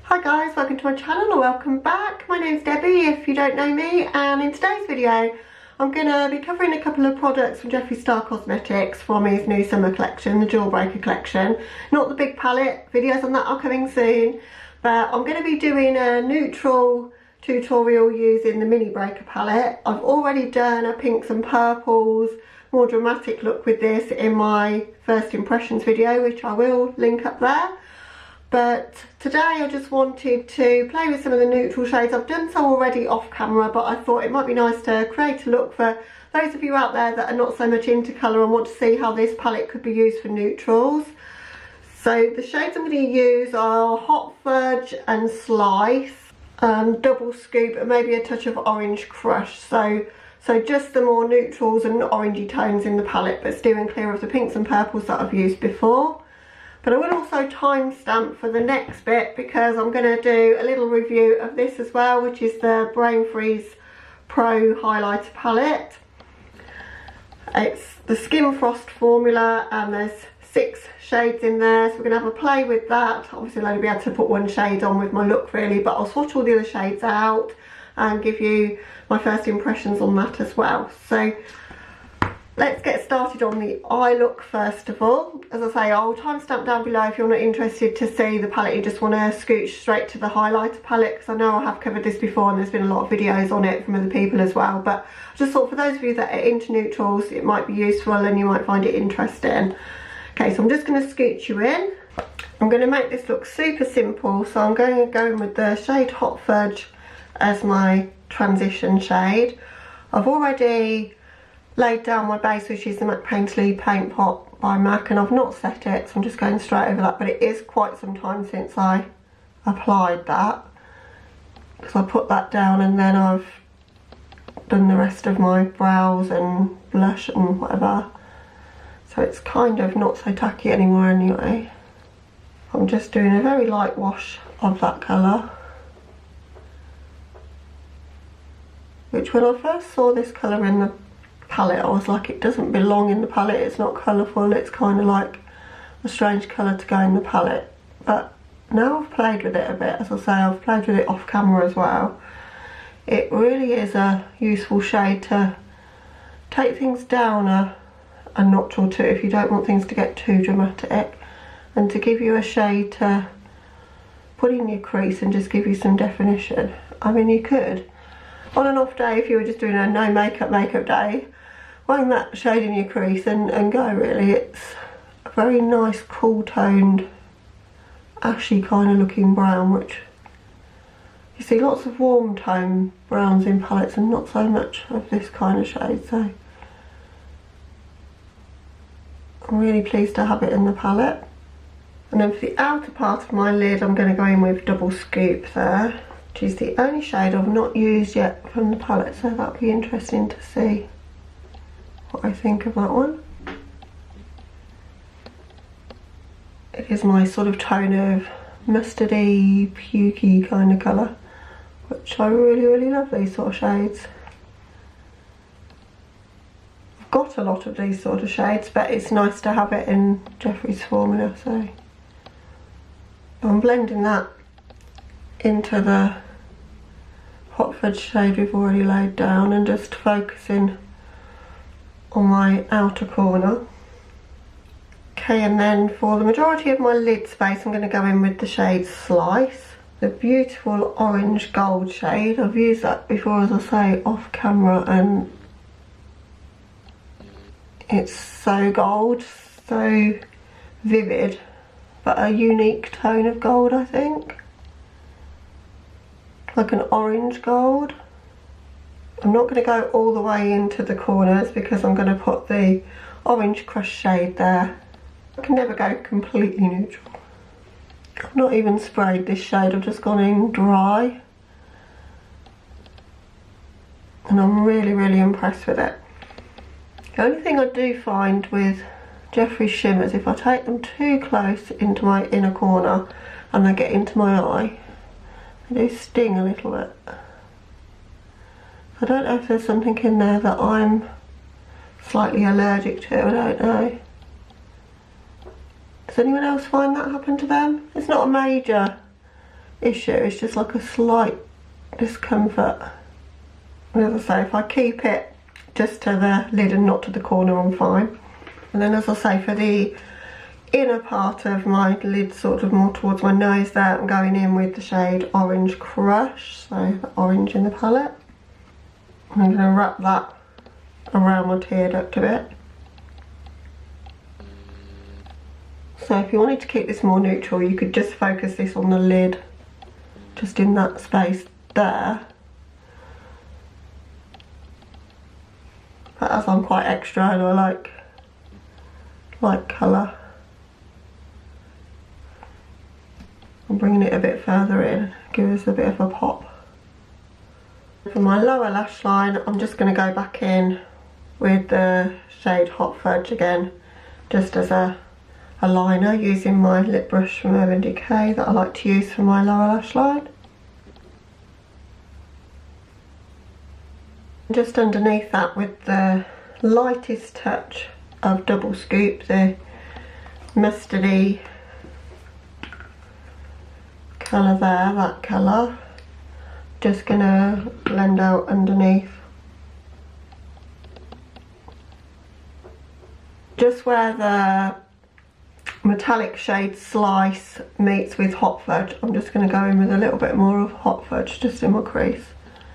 Hi guys, welcome to my channel or welcome back. My name's Debbie if you don't know me, and in today's video I'm going to be covering a couple of products from Jeffree Star Cosmetics from his new summer collection, the Jewel Breaker collection. Not the big palette, videos on that are coming soon, but I'm going to be doing a neutral tutorial using the Mini Breaker palette. I've already done a pinks and purples, more dramatic look with this in my first impressions video, which I will link up there. But today I just wanted to play with some of the neutral shades. I've done so already off camera, but I thought it might be nice to create a look for those of you out there that are not so much into colour and want to see how this palette could be used for neutrals. So the shades I'm going to use are Hot Fudge and Slice, Double Scoop, and maybe a touch of Orange Crush. So just the more neutrals and orangey tones in the palette, but steering clear of the pinks and purples that I've used before. But I will also timestamp for the next bit because I'm going to do a little review of this as well, which is the Brainfreeze Pro Highlighter Palette. It's the Skin Frost formula and there's 6 shades in there, so we're going to have a play with that. Obviously I'll only be able to put one shade on with my look really, but I'll swatch all the other shades out and give you my first impressions on that as well. So let's get started on the eye look first of all. As I say, I'll timestamp down below if you're not interested to see the palette, you just want to scooch straight to the highlighter palette, because I know I have covered this before and there's been a lot of videos on it from other people as well. But I just thought for those of you that are into neutrals, it might be useful and you might find it interesting. Okay, so I'm just going to scooch you in. I'm going to make this look super simple, so I'm going to go in with the shade Hot Fudge as my transition shade. I've already laid down my base, which is the MAC Painterly Paint Pot by MAC, and I've not set it, so I'm just going straight over that, but it is quite some time since I applied that, because I put that down and then I've done the rest of my brows and blush and whatever, so it's kind of not so tacky anymore anyway. I'm just doing a very light wash of that colour, which when I first saw this colour in the palette I was like, it doesn't belong in the palette, it's not colourful, it's kind of like a strange colour to go in the palette. But now I've played with it a bit, as I say, I've played with it off camera as well, it really is a useful shade to take things down a notch or two if you don't want things to get too dramatic, and to give you a shade to put in your crease and just give you some definition. I mean, you could on an off day, if you were just doing a no makeup day, wearing that shade in your crease and go really. It's a very nice cool toned ashy kind of looking brown, which you see lots of warm tone browns in palettes and not so much of this kind of shade, so I'm really pleased to have it in the palette. And then for the outer part of my lid I'm going to go in with Double Scoop there, which is the only shade I've not used yet from the palette, so that'll be interesting to see what I think of that one. It is my sort of tone of mustardy, pukey kind of colour, which I really love these sort of shades. I've got a lot of these sort of shades, but it's nice to have it in Jeffree's formula, so I'm blending that into the Hot Fudge shade we've already laid down and just focusing on my outer corner. Okay, and then for the majority of my lid space I'm going to go in with the shade Slice, the beautiful orange gold shade. I've used that before, as I say, off camera, and it's so gold, so vivid, but a unique tone of gold, I think. Like an orange gold. I'm not going to go all the way into the corners because I'm going to put the Orange Crush shade there. I can never go completely neutral. I've not even sprayed this shade, I've just gone in dry. And I'm really impressed with it. The only thing I do find with Jeffree shimmers, if I take them too close into my inner corner and they get into my eye, they do sting a little bit. I don't know if there's something in there that I'm slightly allergic to, I don't know. Does anyone else find that happen to them? It's not a major issue. It's just like a slight discomfort. And as I say, if I keep it just to the lid and not to the corner, I'm fine. And then as I say, for the inner part of my lid, sort of more towards my nose there, I'm going in with the shade Orange Crush, so the orange in the palette. I'm going to wrap that around my tear duct a bit. So if you wanted to keep this more neutral, you could just focus this on the lid, just in that space there. But as I'm quite extra and I like colour, I'm bringing it a bit further in, give us a bit of a pop. For my lower lash line, I'm just going to go back in with the shade Hot Fudge again, just as a liner, using my lip brush from Urban Decay that I like to use for my lower lash line. Just underneath that, with the lightest touch of Double Scoop, the mustardy colour there, that colour, just gonna blend out underneath. Just where the metallic shade Slice meets with Hot Fudge, I'm just going to go in with a little bit more of Hot Fudge just in my crease.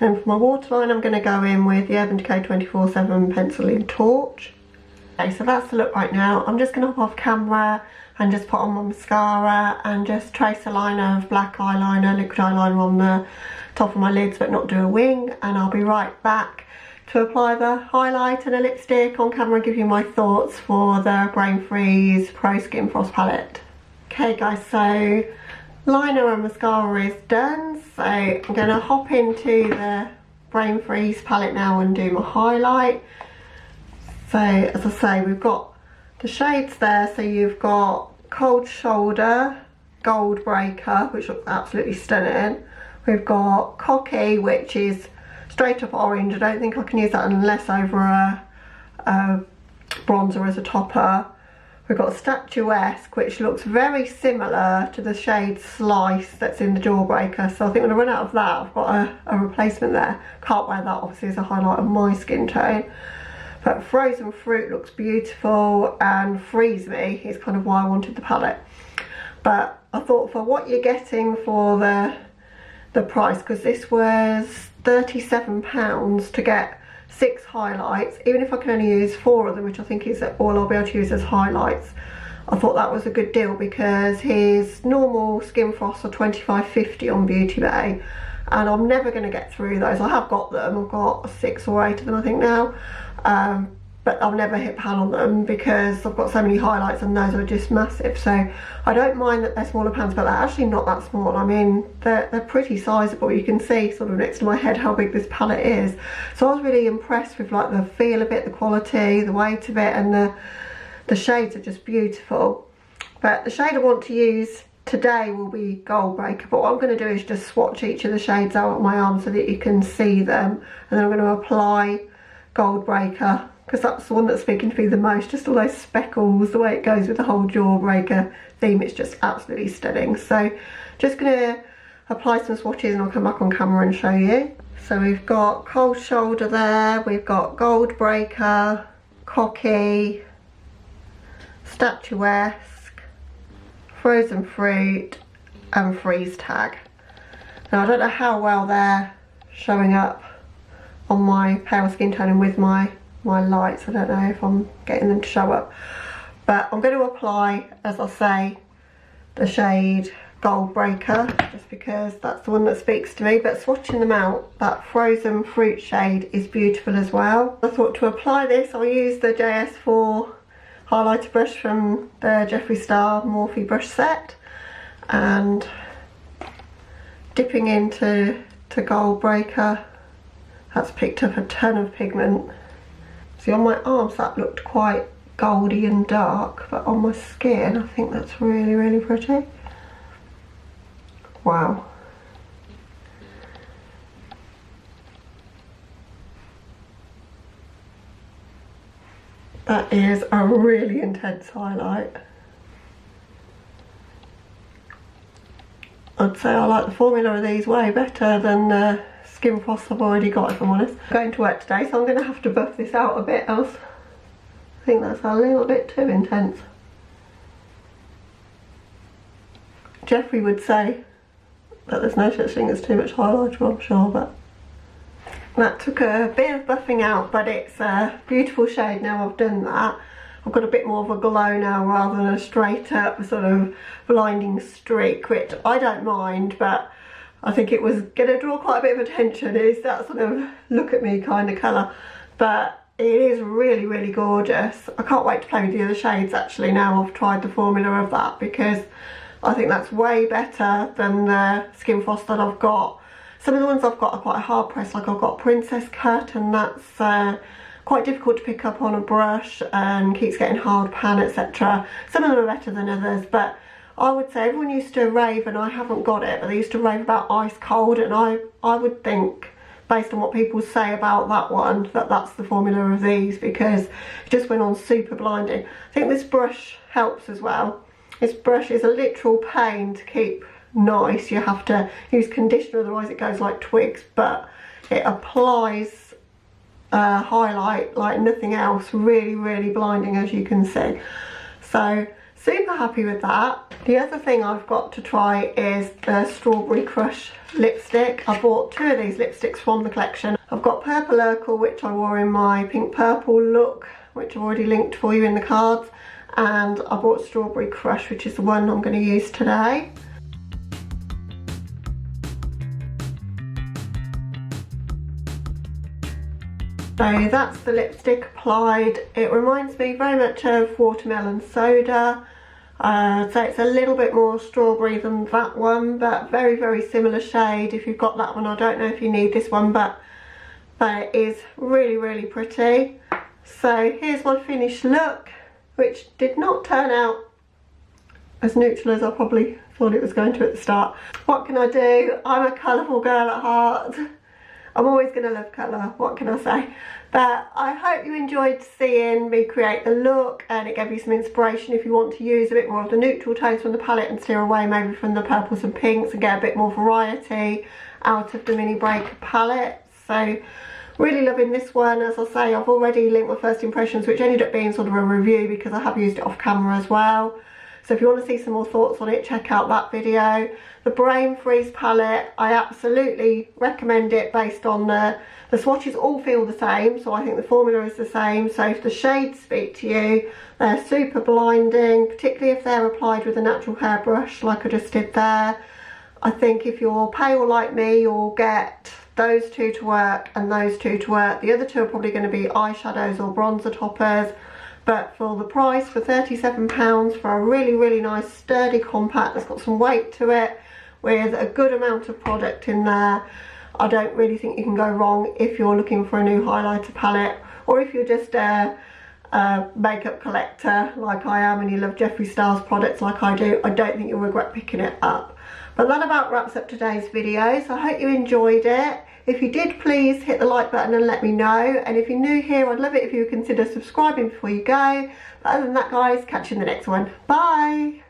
And for my waterline, I'm going to go in with the Urban Decay 24/7 Pencil in Torch. Okay, so that's the look right now. I'm just going to hop off camera and just put on my mascara and just trace a line of black eyeliner, liquid eyeliner on the top of my lids, but not do a wing. And I'll be right back to apply the highlight and a lipstick on camera and give you my thoughts for the Brainfreeze Pro Skin Frost palette. Okay guys, so liner and mascara is done, so I'm going to hop into the Brainfreeze palette now and do my highlight. So as I say, we've got the shades there, so you've got Cold Shoulder, Gold Breaker, which looks absolutely stunning. We've got Cocky, which is straight up orange. I don't think I can use that unless over a bronzer as a topper. We've got Statuesque, which looks very similar to the shade Slice that's in the Jawbreaker. So I think when I run out of that, I've got a replacement there. Can't wear that obviously as a highlight of my skin tone. But Frozen Fruit looks beautiful, and Freeze Me is kind of why I wanted the palette. But I thought, for what you're getting for the price, because this was £37 to get 6 highlights, even if I can only use 4 of them, which I think is all I'll be able to use as highlights, I thought that was a good deal, because his normal Skin Frosts are £25.50 on Beauty Bay, and I'm never going to get through those. I have got them, I've got 6 or 8 of them I think now, but I'll never hit pan on them because I've got so many highlights and those are just massive. So I don't mind that they're smaller pans, but they're actually not that small. I mean, they're pretty sizable. You can see sort of next to my head how big this palette is. So I was really impressed with like the feel of it, the quality, the weight of it, and the shades are just beautiful. But the shade I want to use today will be Gold Breaker, but what I'm going to do is just swatch each of the shades out on my arm so that you can see them, and then I'm going to apply Gold Breaker, because that's the one that's speaking to me the most. Just all those speckles, the way it goes with the whole Jawbreaker theme, it's just absolutely stunning. So just going to apply some swatches and I'll come back on camera and show you. So we've got Cold Shoulder there, we've got Gold Breaker, Cocky, Statuesque, Frozen Fruit and Freeze Tag. Now I don't know how well they're showing up on my pale skin tone and with my lights. I don't know if I'm getting them to show up, but I'm going to apply, as I say, the shade Gold Breaker, just because that's the one that speaks to me. But swatching them out, that Frozen Fruit shade is beautiful as well. I thought to apply this, I'll use the JS4 highlighter brush from the Jeffree Star Morphe brush set, and dipping into Gold Breaker. That's picked up a ton of pigment. See, on my arms that looked quite goldy and dark, but on my skin I think that's really, really pretty. Wow. That is a really intense highlight. I'd say I like the formula of these way better than the Skin Frost I've already got, if I'm honest. I'm going to work today, so I'm going to have to buff this out a bit, else I think that's a little bit too intense. Jeffree would say that there's no such thing as too much highlighter, I'm sure, but that took a bit of buffing out, but it's a beautiful shade now I've done that. I've got a bit more of a glow now rather than a straight up sort of blinding streak, which I don't mind, but I think it was going to draw quite a bit of attention. It's that sort of look at me kind of colour, but it is really, really gorgeous. I can't wait to play with the other shades actually now I've tried the formula of that, because I think that's way better than the Skin Frost that I've got. Some of the ones I've got are quite hard pressed, like I've got Princess Cut, and that's quite difficult to pick up on a brush and keeps getting hard pan, etc. Some of them are better than others, but I would say everyone used to rave, and I haven't got it, but they used to rave about Ice Cold, and I would think, based on what people say about that one, that that's the formula of these, because it just went on super blinding. I think this brush helps as well. This brush is a literal pain to keep nice. You have to use conditioner, otherwise it goes like twigs, but it applies highlight like nothing else. Really, really blinding, as you can see. So super happy with that. The other thing I've got to try is the Strawberry Crush lipstick. I bought 2 of these lipsticks from the collection. I've got Purple Urkel, which I wore in my pink purple look, which I've already linked for you in the cards, and I bought Strawberry Crush, which is the one I'm going to use today. So that's the lipstick applied. It reminds me very much of Watermelon Soda. So it's a little bit more strawberry than that one, but very, very similar shade. If you've got that one, I don't know if you need this one, but it is really, really pretty. So here's my finished look, which did not turn out as neutral as I probably thought it was going to at the start. What can I do? I'm a colourful girl at heart. I'm always going to love colour, what can I say? But I hope you enjoyed seeing me create the look, and it gave you some inspiration if you want to use a bit more of the neutral tones from the palette and steer away maybe from the purples and pinks and get a bit more variety out of the Mini Breaker palette. So really loving this one. As I say, I've already linked my first impressions, which ended up being sort of a review because I have used it off camera as well. So if you want to see some more thoughts on it, check out that video. The Brainfreeze palette, I absolutely recommend it based on the swatches all feel the same, so I think the formula is the same. So if the shades speak to you, they're super blinding, particularly if they're applied with a natural hairbrush like I just did there. I think if you're pale like me, you'll get those 2 to work and those 2 to work. The other 2 are probably going to be eyeshadows or bronzer toppers. But for the price, for £37, for a really, really nice sturdy compact that's got some weight to it with a good amount of product in there, I don't really think you can go wrong if you're looking for a new highlighter palette, or if you're just a makeup collector like I am and you love Jeffree Star's products like I do. I don't think you'll regret picking it up. But that about wraps up today's video, so I hope you enjoyed it. If you did, please hit the like button and let me know. And if you're new here, I'd love it if you would consider subscribing before you go. But other than that, guys, catch you in the next one. Bye!